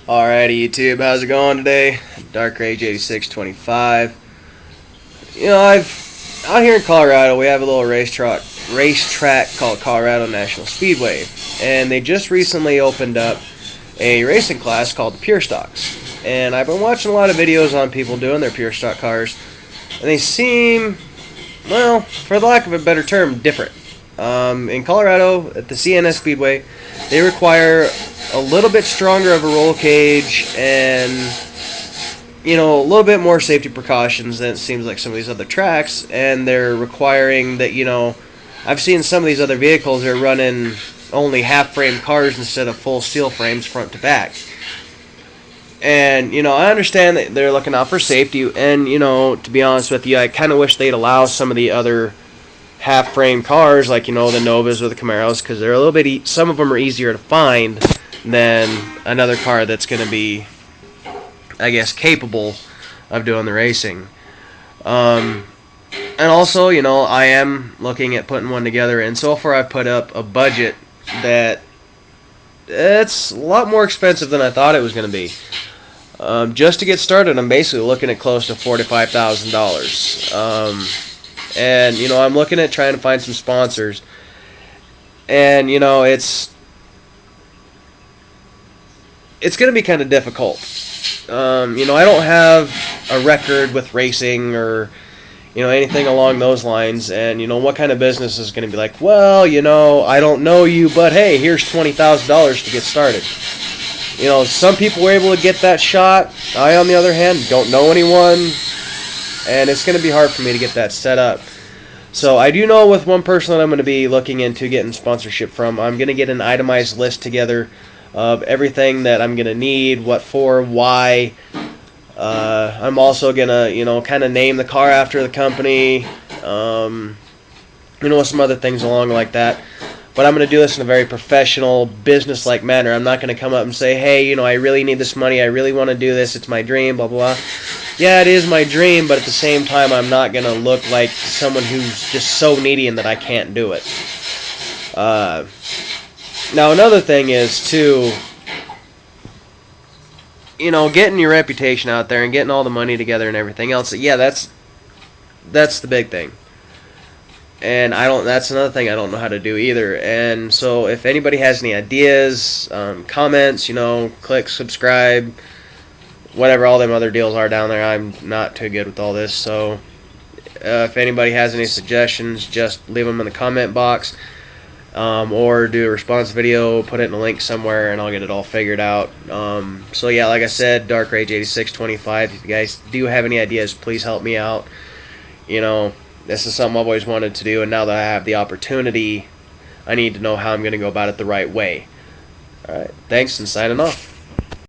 Alrighty, YouTube, how's it going today? Dark Rage 8625. I've out here in Colorado, we have a little racetrack called Colorado National Speedway, and they just recently opened up a racing class called the Pure Stocks. And I've been watching a lot of videos on people doing their Pure Stock cars, and they seem, well, for the lack of a better term, different. In Colorado, at the CNS Speedway, they require a little bit stronger of a roll cage and, a little bit more safety precautions than it seems like some of these other tracks. And they're requiring that, I've seen some of these other vehicles are running only half-frame cars instead of full steel frames front to back. And, I understand that they're looking out for safety. And, to be honest with you, I kind of wish they'd allow some of the other half-frame cars, like, the Novas or the Camaros, because they're a little bit, some of them are easier to find than another car that's going to be, I guess, capable of doing the racing. And also, I am looking at putting one together, and so far I've put up a budget that it's a lot more expensive than I thought it was going to be. Just to get started, I'm basically looking at close to $4,000 to $5,000. And, I'm looking at trying to find some sponsors. And, it's going to be kind of difficult. I don't have a record with racing or, anything along those lines. And, what kind of business is going to be like, well, I don't know you, but hey, here's $20,000 to get started. Some people were able to get that shot. I, on the other hand, don't know anyone. And it's going to be hard for me to get that set up. So I do know with one person that I'm going to be looking into getting sponsorship from, I'm going to get an itemized list together of everything that I'm going to need, what for, why. I'm also going to, kind of name the car after the company, some other things along like that. But I'm going to do this in a very professional, business-like manner. I'm not going to come up and say, hey, I really need this money. I really want to do this. It's my dream, blah, blah, blah. Yeah, it is my dream, but at the same time, I'm not going to look like someone who's just so needy and that I can't do it. Now, another thing is, too, getting your reputation out there and getting all the money together and everything else. Yeah, that's the big thing. And that's another thing I don't know how to do either. And so if anybody has any ideas, comments, click subscribe, whatever all them other deals are down there. I'm not too good with all this. So if anybody has any suggestions, just leave them in the comment box. Or do a response video, put it in a link somewhere, and I'll get it all figured out. So yeah, like I said, Dark Rage 8625. If you guys do have any ideas, please help me out. This is something I've always wanted to do, and now that I have the opportunity, I need to know how I'm going to go about it the right way. Alright, thanks, and signing off.